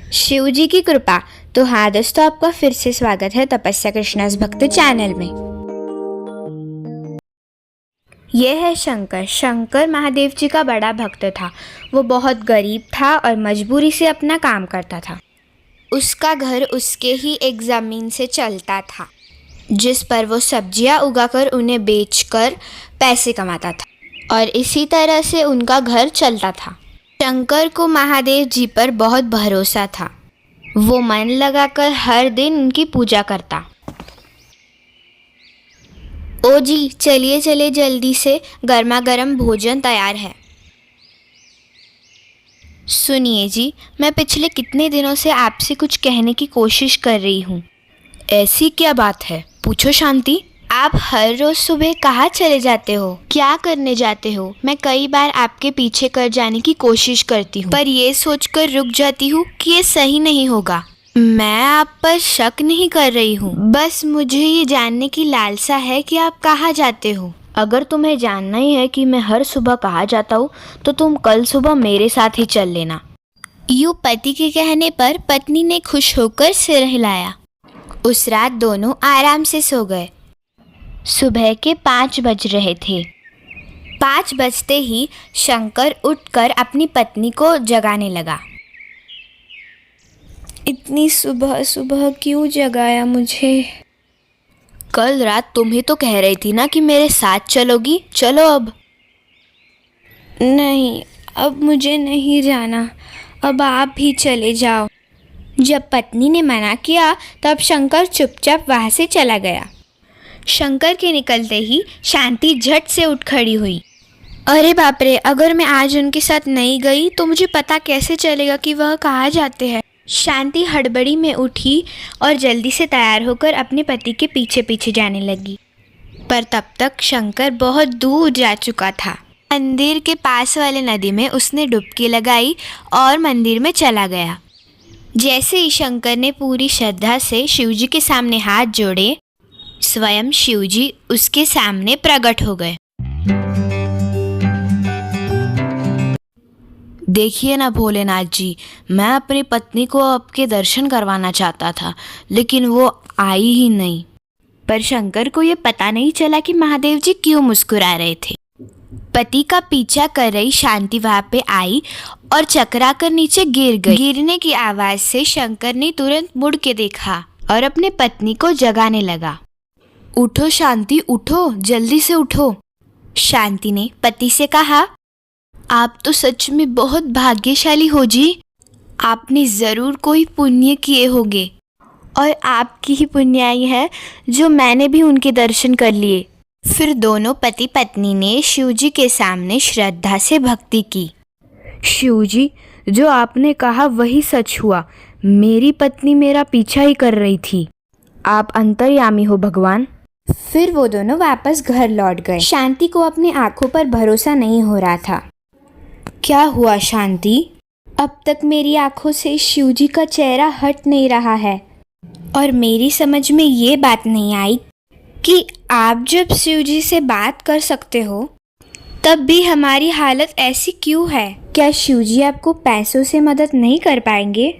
शिव जी की कृपा। तो हाँ दोस्तों, आपका फिर से स्वागत है तपस्या कृष्णास भक्त चैनल में। ये है शंकर। शंकर महादेव जी का बड़ा भक्त था। वो बहुत गरीब था और मजबूरी से अपना काम करता था। उसका घर उसके ही एक ज़मीन से चलता था, जिस पर वो सब्जियां उगाकर उन्हें बेचकर पैसे कमाता था और इसी तरह से उनका घर चलता था। शंकर को महादेव जी पर बहुत भरोसा था। वो मन लगाकर हर दिन उनकी पूजा करता। ओ जी, चलिए चलिए, जल्दी से गर्मा गर्म भोजन तैयार है। सुनिए जी, मैं पिछले कितने दिनों से आपसे कुछ कहने की कोशिश कर रही हूँ। ऐसी क्या बात है? पूछो शांति। आप हर रोज सुबह कहाँ चले जाते हो? क्या करने जाते हो? मैं कई बार आपके पीछे कर जाने की कोशिश करती हूँ, पर ये सोचकर रुक जाती हूँ कि ये सही नहीं होगा। मैं आप पर शक नहीं कर रही हूँ, बस मुझे ये जानने की लालसा है कि आप कहाँ जाते हो। अगर तुम्हें जानना ही है कि मैं हर सुबह कहाँ जाता हूँ तो तुम कल सुबह मेरे साथ ही चल लेना। यूँ पति के कहने पर पत्नी ने खुश होकर सिर हिलाया। उस रात दोनों आराम से सो गए। सुबह के 5 बज रहे थे। 5 बजते ही शंकर उठकर अपनी पत्नी को जगाने लगा। इतनी सुबह सुबह क्यों जगाया मुझे? कल रात तुम ही तो कह रही थी ना कि मेरे साथ चलोगी। चलो अब। नहीं, अब मुझे नहीं जाना, अब आप ही चले जाओ। जब पत्नी ने मना किया तब शंकर चुपचाप वहाँ से चला गया। शंकर के निकलते ही शांति झट से उठ खड़ी हुई। अरे बाप रे, अगर मैं आज उनके साथ नहीं गई तो मुझे पता कैसे चलेगा कि वह कहाँ जाते हैं। शांति हड़बड़ी में उठी और जल्दी से तैयार होकर अपने पति के पीछे पीछे जाने लगी। पर तब तक शंकर बहुत दूर जा चुका था। मंदिर के पास वाले नदी में उसने डुबकी लगाई और मंदिर में चला गया। जैसे ही शंकर ने पूरी श्रद्धा से शिवजी के सामने हाथ जोड़े, स्वयं शिवजी उसके सामने प्रकट हो गए। देखिए ना भोलेनाथ जी, मैं अपनी पत्नी को आपके दर्शन करवाना चाहता था, लेकिन वो आई ही नहीं। पर शंकर को ये पता नहीं चला कि महादेव जी क्यों मुस्कुरा रहे थे। पति का पीछा कर रही शांति वहाँ पे आई और चकरा कर नीचे गिर गई। गिरने की आवाज से शंकर ने तुरंत मुड़ के देखा और अपने पत्नी को जगाने लगा। उठो शांति, उठो, जल्दी से उठो। शांति ने पति से कहा, आप तो सच में बहुत भाग्यशाली हो जी। आपने ज़रूर कोई पुण्य किए होंगे और आपकी ही पुण्याई है जो मैंने भी उनके दर्शन कर लिए। फिर दोनों पति पत्नी ने शिवजी के सामने श्रद्धा से भक्ति की। शिवजी, जो आपने कहा वही सच हुआ। मेरी पत्नी मेरा पीछा ही कर रही थी। आप अंतर्यामी हो भगवान। फिर वो दोनों वापस घर लौट गए। शांति को अपनी आंखों पर भरोसा नहीं हो रहा था। क्या हुआ शांति? अब तक मेरी आंखों से शिवजी का चेहरा हट नहीं रहा है और मेरी समझ में ये बात नहीं आई कि आप जब शिवजी से बात कर सकते हो तब भी हमारी हालत ऐसी क्यों है? क्या शिवजी आपको पैसों से मदद नहीं कर पाएंगे?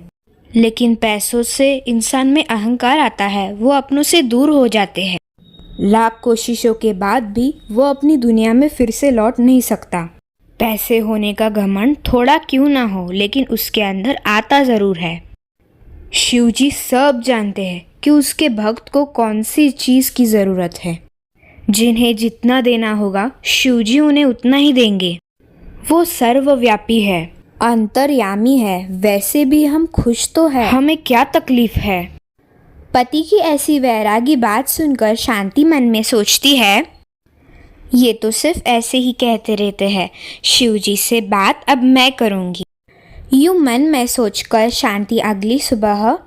लेकिन पैसों से इंसान में अहंकार आता है, वो अपनों से दूर हो जाते हैं। लाख कोशिशों के बाद भी वो अपनी दुनिया में फिर से लौट नहीं सकता। पैसे होने का घमंड थोड़ा क्यों ना हो, लेकिन उसके अंदर आता ज़रूर है। शिवजी सब जानते हैं कि उसके भक्त को कौन सी चीज़ की ज़रूरत है। जिन्हें जितना देना होगा शिवजी उन्हें उतना ही देंगे। वो सर्वव्यापी है, अंतर्यामी है। वैसे भी हम खुश तो है, हमें क्या तकलीफ है? पति की ऐसी वैरागी बात सुनकर शांति मन में सोचती है, ये तो सिर्फ ऐसे ही कहते रहते हैं, शिवजी से बात अब मैं करूँगी। यूँ मन में सोचकर शांति अगली सुबह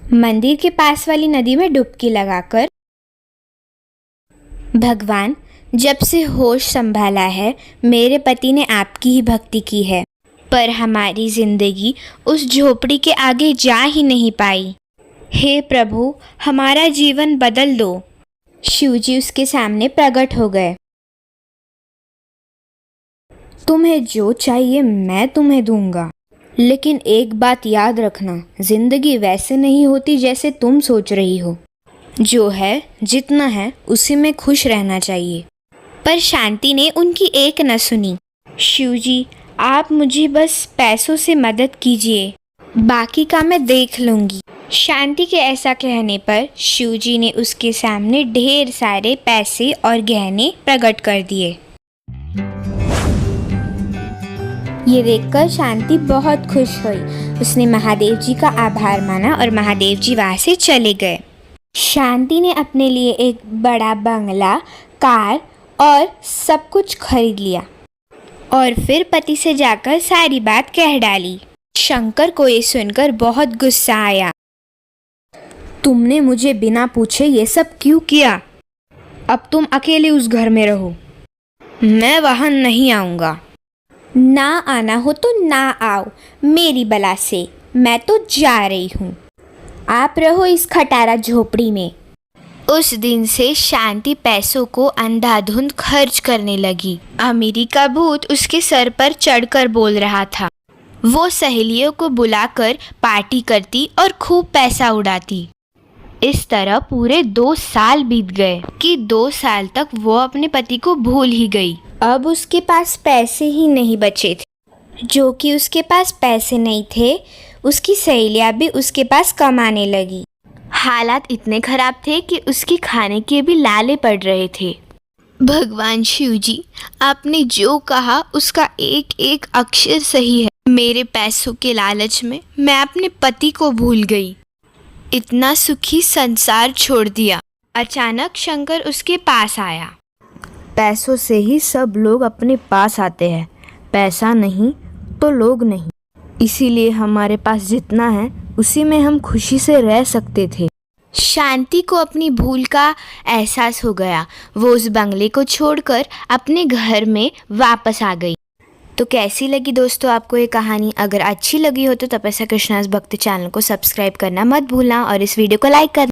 मंदिर के पास वाली नदी में डुबकी लगाकर, भगवान, जब से होश संभाला है मेरे पति ने आपकी ही भक्ति की है, पर हमारी जिंदगी उस झोपड़ी के आगे जा ही नहीं पाई। हे प्रभु, हमारा जीवन बदल दो। शिवजी उसके सामने प्रकट हो गए। तुम्हें जो चाहिए मैं तुम्हें दूंगा। लेकिन एक बात याद रखना, जिंदगी वैसे नहीं होती जैसे तुम सोच रही हो। जो है, जितना है, उसी में खुश रहना चाहिए। पर शांति ने उनकी एक न सुनी। शिवजी, आप मुझे बस पैसों से मदद कीजिए, बाकी का मैं देख लूँगी। शांति के ऐसा कहने पर शिवजी ने उसके सामने ढेर सारे पैसे और गहने प्रकट कर दिए। ये देखकर शांति बहुत खुश हुई। उसने महादेव जी का आभार माना और महादेव जी वहाँ से चले गए। शांति ने अपने लिए एक बड़ा बंगला, कार और सब कुछ खरीद लिया और फिर पति से जाकर सारी बात कह डाली। शंकर को ये सुनकर बहुत गुस्सा आया। तुमने मुझे बिना पूछे ये सब क्यों किया? अब तुम अकेले उस घर में रहो, मैं वहाँ नहीं आऊँगा। ना आना हो तो ना आओ, मेरी बला से मैं तो जा रही हूँ। आप रहो इस खटारा झोपड़ी में। उस दिन से शांति पैसों को अंधाधुंध खर्च करने लगी। अमीरी का भूत उसके सर पर चढ़कर बोल रहा था। वो सहेलियों को बुलाकर पार्टी करती और खूब पैसा उड़ाती। इस तरह पूरे 2 साल बीत गए कि 2 साल तक वो अपने पति को भूल ही गई। अब उसके पास पैसे ही नहीं बचे थे। जो कि उसके पास पैसे नहीं थे, उसकी सहेलियाँ भी उसके पास कमाने लगी। हालात इतने खराब थे कि उसकी खाने के भी लाले पड़ रहे थे। भगवान शिव जी, आपने जो कहा उसका एक एक अक्षर सही है। मेरे पैसों के लालच में मैं अपने पति को भूल गई, इतना सुखी संसार छोड़ दिया। अचानक शंकर उसके पास आया। पैसों से ही सब लोग अपने पास आते हैं, पैसा नहीं तो लोग नहीं। इसीलिए हमारे पास जितना है उसी में हम खुशी से रह सकते थे। शांति को अपनी भूल का एहसास हो गया। वो उस बंगले को छोड़कर अपने घर में वापस आ गई। तो कैसी लगी दोस्तों आपको ये कहानी? अगर अच्छी लगी हो तो तपस्या कृष्णास भक्ति चैनल को सब्सक्राइब करना मत भूलना और इस वीडियो को लाइक करना।